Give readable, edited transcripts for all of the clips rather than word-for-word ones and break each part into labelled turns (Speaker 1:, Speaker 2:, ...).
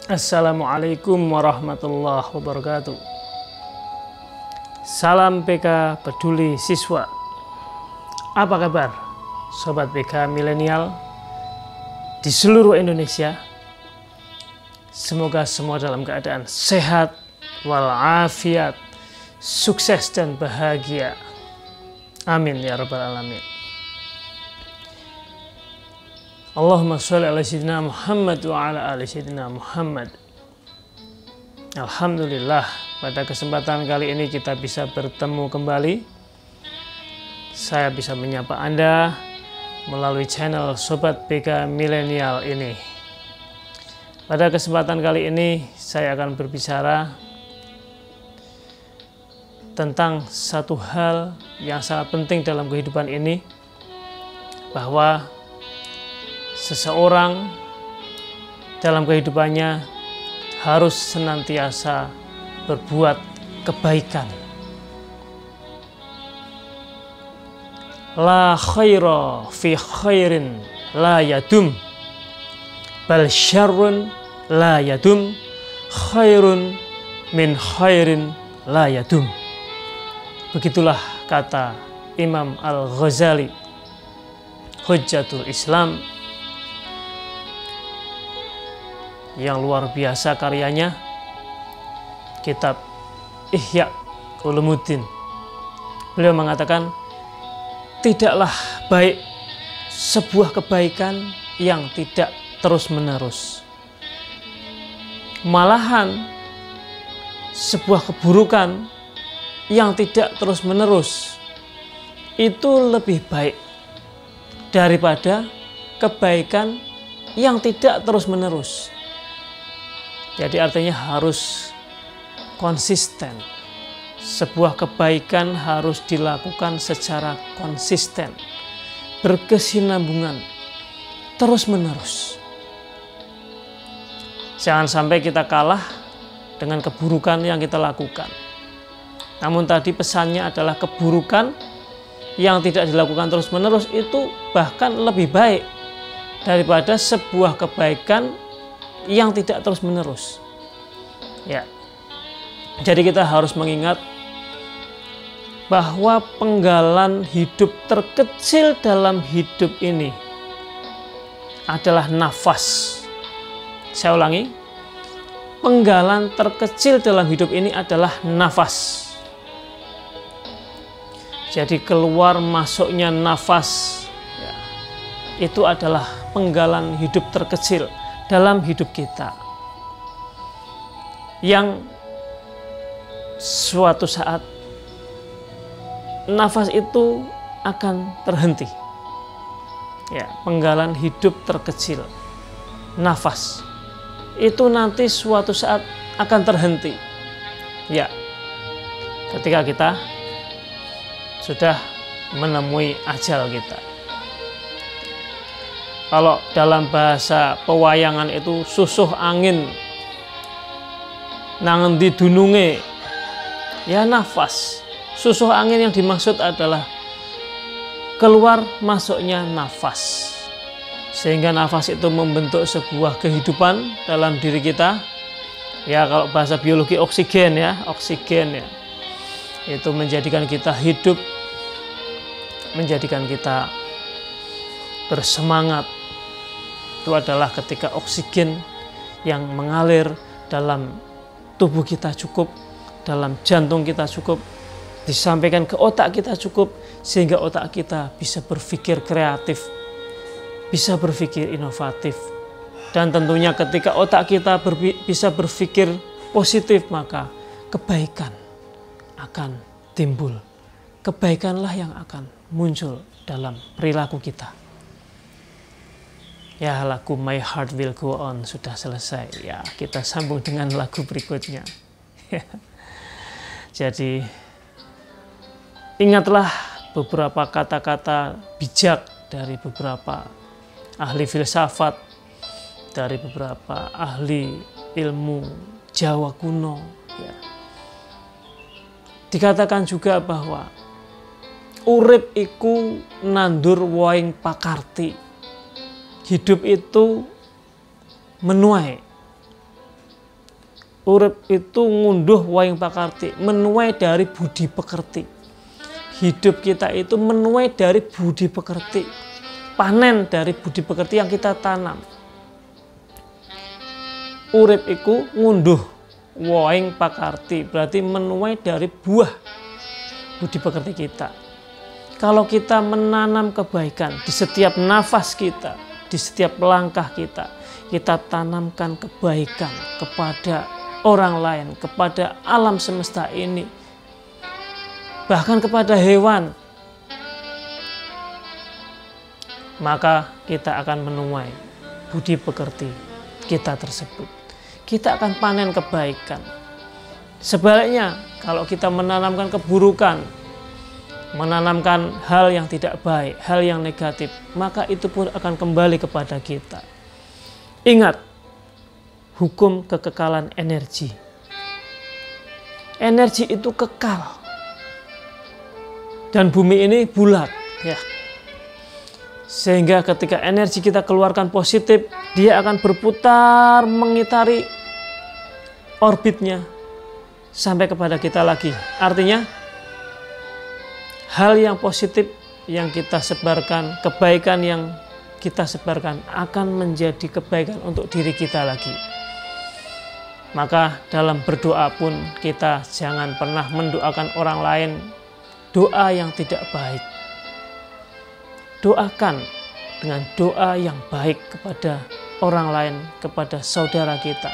Speaker 1: Assalamualaikum warahmatullahi wabarakatuh. Salam PK peduli siswa. Apa kabar Sobat PK milenial di seluruh Indonesia? Semoga semua dalam keadaan sehat walafiat, sukses dan bahagia. Amin ya rabbal alamin. Allahumma sholli ala sayyidina Muhammad wa ala ali sayyidina Muhammad. Alhamdulillah, pada kesempatan kali ini kita bisa bertemu kembali. Saya bisa menyapa Anda melalui channel Sobat PK Milenial ini. Pada kesempatan kali ini saya akan berbicara tentang satu hal yang sangat penting dalam kehidupan ini, bahwa seseorang dalam kehidupannya harus senantiasa berbuat kebaikan. La khaira fi khairin la yadum, bal syarrun la yadum, khairun min khairin la yadum. Begitulah kata Imam Al-Ghazali, Hujjatul Islam, yang luar biasa karyanya, kitab Ihya Ulumuddin. Beliau mengatakan, tidaklah baik sebuah kebaikan yang tidak terus-menerus. Malahan sebuah keburukan yang tidak terus-menerus itu lebih baik daripada kebaikan yang tidak terus-menerus. Jadi artinya harus konsisten. Sebuah kebaikan harus dilakukan secara konsisten, berkesinambungan, terus-menerus. Jangan sampai kita kalah dengan keburukan yang kita lakukan. Namun tadi pesannya adalah keburukan yang tidak dilakukan terus-menerus itu bahkan lebih baik daripada sebuah kebaikan yang tidak terus-menerus. Ya. Jadi kita harus mengingat bahwa penggalan hidup terkecil dalam hidup ini adalah nafas. Saya ulangi. Penggalan terkecil dalam hidup ini adalah nafas. Jadi keluar masuknya nafas, ya, itu adalah penggalan hidup terkecil dalam hidup kita, yang suatu saat nafas itu akan terhenti. Ya, penggalan hidup terkecil, nafas itu nanti suatu saat akan terhenti. Ya, ketika kita sudah menemui ajal kita. Kalau dalam bahasa pewayangan itu susuh angin nangen di dununge, ya nafas. Susuh angin yang dimaksud adalah keluar masuknya nafas, sehingga nafas itu membentuk sebuah kehidupan dalam diri kita. Ya, kalau bahasa biologi oksigen, ya oksigen, ya itu menjadikan kita hidup, menjadikan kita bersemangat. Itu adalah ketika oksigen yang mengalir dalam tubuh kita cukup, dalam jantung kita cukup, disampaikan ke otak kita cukup, sehingga otak kita bisa berpikir kreatif, bisa berpikir inovatif. Dan tentunya ketika otak kita bisa berpikir positif, maka kebaikan akan timbul. Kebaikanlah yang akan muncul dalam perilaku kita. Ya, lagu My Heart Will Go On sudah selesai. Ya, kita sambung dengan lagu berikutnya. Jadi, ingatlah beberapa kata-kata bijak dari beberapa ahli filsafat, dari beberapa ahli ilmu Jawa kuno. Ya. Dikatakan juga bahwa urip iku nandur woing pakarti. Hidup itu menuai Urip itu ngunduh wayang pakarti, menuai dari budi pekerti. Hidup kita itu menuai dari budi pekerti, panen dari budi pekerti yang kita tanam. Urip iku ngunduh wayang pakarti, berarti menuai dari buah budi pekerti kita. Kalau kita menanam kebaikan di setiap nafas kita, di setiap langkah kita, kita tanamkan kebaikan kepada orang lain, kepada alam semesta ini, bahkan kepada hewan, maka kita akan menuai budi pekerti kita tersebut. Kita akan panen kebaikan. Sebaliknya, kalau kita menanamkan keburukan, menanamkan hal yang tidak baik, hal yang negatif, maka itu pun akan kembali kepada kita. Ingat, hukum kekekalan energi. Energi itu kekal. Dan bumi ini bulat, ya. Sehingga ketika energi kita keluarkan positif, dia akan berputar mengitari orbitnya sampai kepada kita lagi. Artinya, hal yang positif yang kita sebarkan, kebaikan yang kita sebarkan akan menjadi kebaikan untuk diri kita lagi. Maka dalam berdoa pun kita jangan pernah mendoakan orang lain doa yang tidak baik. Doakan dengan doa yang baik kepada orang lain, kepada saudara kita.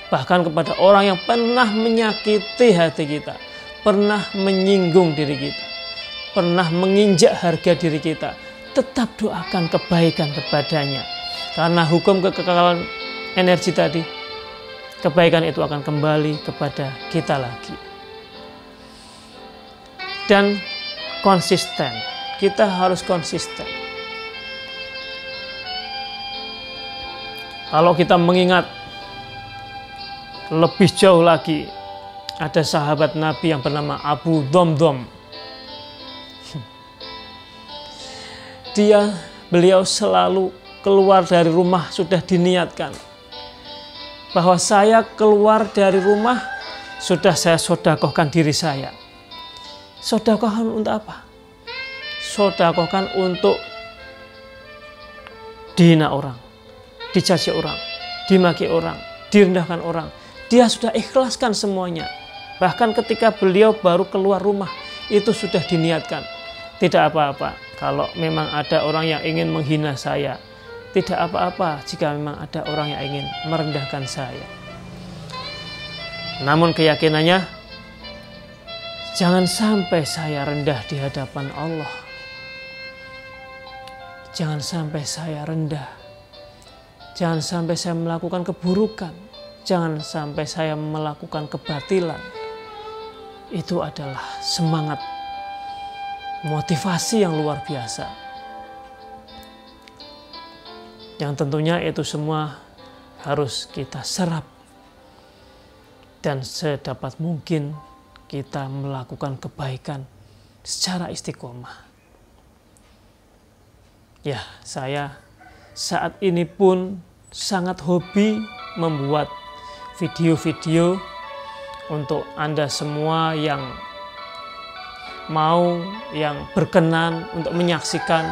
Speaker 1: Bahkan kepada orang yang pernah menyakiti hati kita, pernah menyinggung diri kita, pernah menginjak harga diri kita, tetap doakan kebaikan kepadanya. Karena hukum kekekalan energi tadi, kebaikan itu akan kembali kepada kita lagi. Dan konsisten, kita harus konsisten. Kalau kita mengingat lebih jauh lagi, ada sahabat Nabi yang bernama Abu Dhamdham. Beliau selalu keluar dari rumah sudah diniatkan bahwa saya keluar dari rumah sudah saya sodakohkan diri saya. Sodakohkan untuk apa? Sodakohkan untuk dihina orang, dicaci orang, dimaki orang, direndahkan orang. Dia sudah ikhlaskan semuanya. Bahkan ketika beliau baru keluar rumah, itu sudah diniatkan. Tidak apa-apa kalau memang ada orang yang ingin menghina saya. Tidak apa-apa jika memang ada orang yang ingin merendahkan saya. Namun keyakinannya, jangan sampai saya rendah di hadapan Allah. Jangan sampai saya rendah. Jangan sampai saya melakukan keburukan. Jangan sampai saya melakukan kebatilan. Itu adalah semangat, motivasi yang luar biasa. Yang tentunya itu semua harus kita serap. Dan sedapat mungkin kita melakukan kebaikan secara istiqomah. Ya, saya saat ini pun sangat hobi membuat video-video untuk Anda semua yang mau, yang berkenan untuk menyaksikan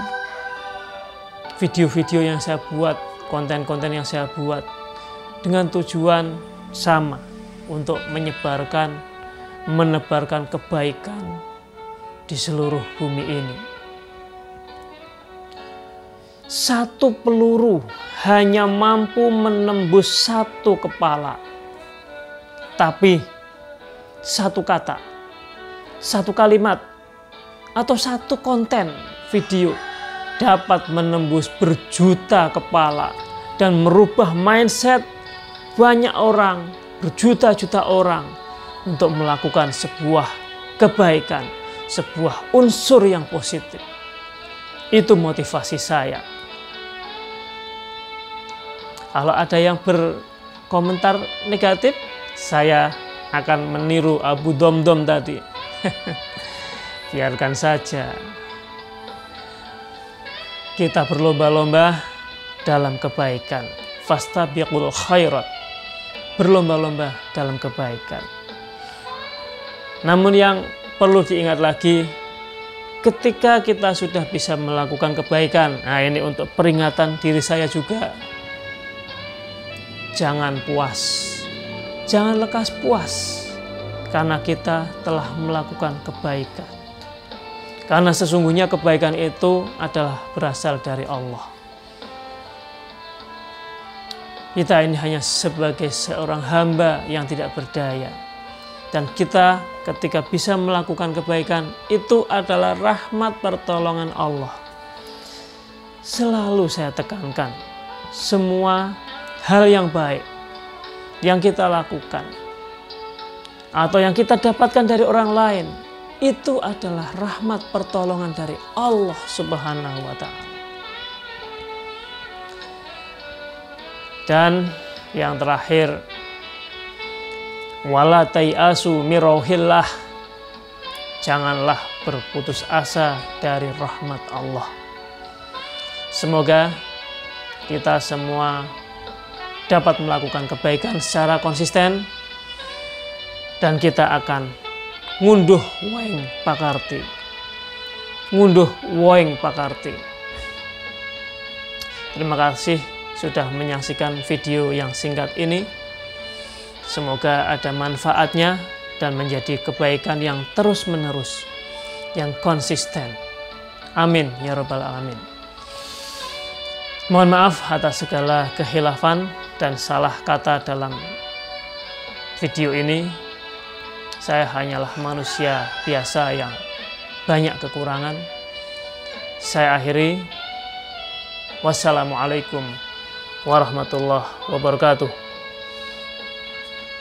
Speaker 1: video-video yang saya buat, konten-konten yang saya buat, dengan tujuan sama, untuk menebarkan kebaikan di seluruh bumi ini. Satu peluru hanya mampu menembus satu kepala, tapi satu kata, satu kalimat, atau satu konten video dapat menembus berjuta kepala dan merubah mindset banyak orang, berjuta-juta orang untuk melakukan sebuah kebaikan, sebuah unsur yang positif. Itu motivasi saya. Kalau ada yang berkomentar negatif, saya akan meniru Abu Dhamdham tadi. Biarkan saja. Kita berlomba-lomba dalam kebaikan. Fastabiqul khairat. berlomba-lomba dalam kebaikan. Namun yang perlu diingat lagi, ketika kita sudah bisa melakukan kebaikan, nah ini untuk peringatan diri saya juga, jangan puas, jangan lekas puas karena kita telah melakukan kebaikan. Karena sesungguhnya kebaikan itu adalah berasal dari Allah. Kita ini hanya sebagai seorang hamba yang tidak berdaya. Dan kita ketika bisa melakukan kebaikan, itu adalah rahmat pertolongan Allah. Selalu saya tekankan, semua hal yang baik yang kita lakukan atau yang kita dapatkan dari orang lain, itu adalah rahmat pertolongan dari Allah Subhanahu wa Ta'ala. Dan yang terakhir, wala tai'asu mirauhillah, janganlah berputus asa dari rahmat Allah. Semoga kita semua dapat melakukan kebaikan secara konsisten dan kita akan ngunduh waing pakarti. Ngunduh waing pakarti. Terima kasih sudah menyaksikan video yang singkat ini. Semoga ada manfaatnya dan menjadi kebaikan yang terus-menerus, yang konsisten. Amin ya rabbal alamin. Mohon maaf atas segala kehilafan dan salah kata dalam video ini. Saya hanyalah manusia biasa yang banyak kekurangan. Saya akhiri. Wassalamualaikum warahmatullahi wabarakatuh.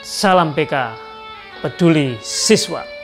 Speaker 1: Salam PK, peduli siswa.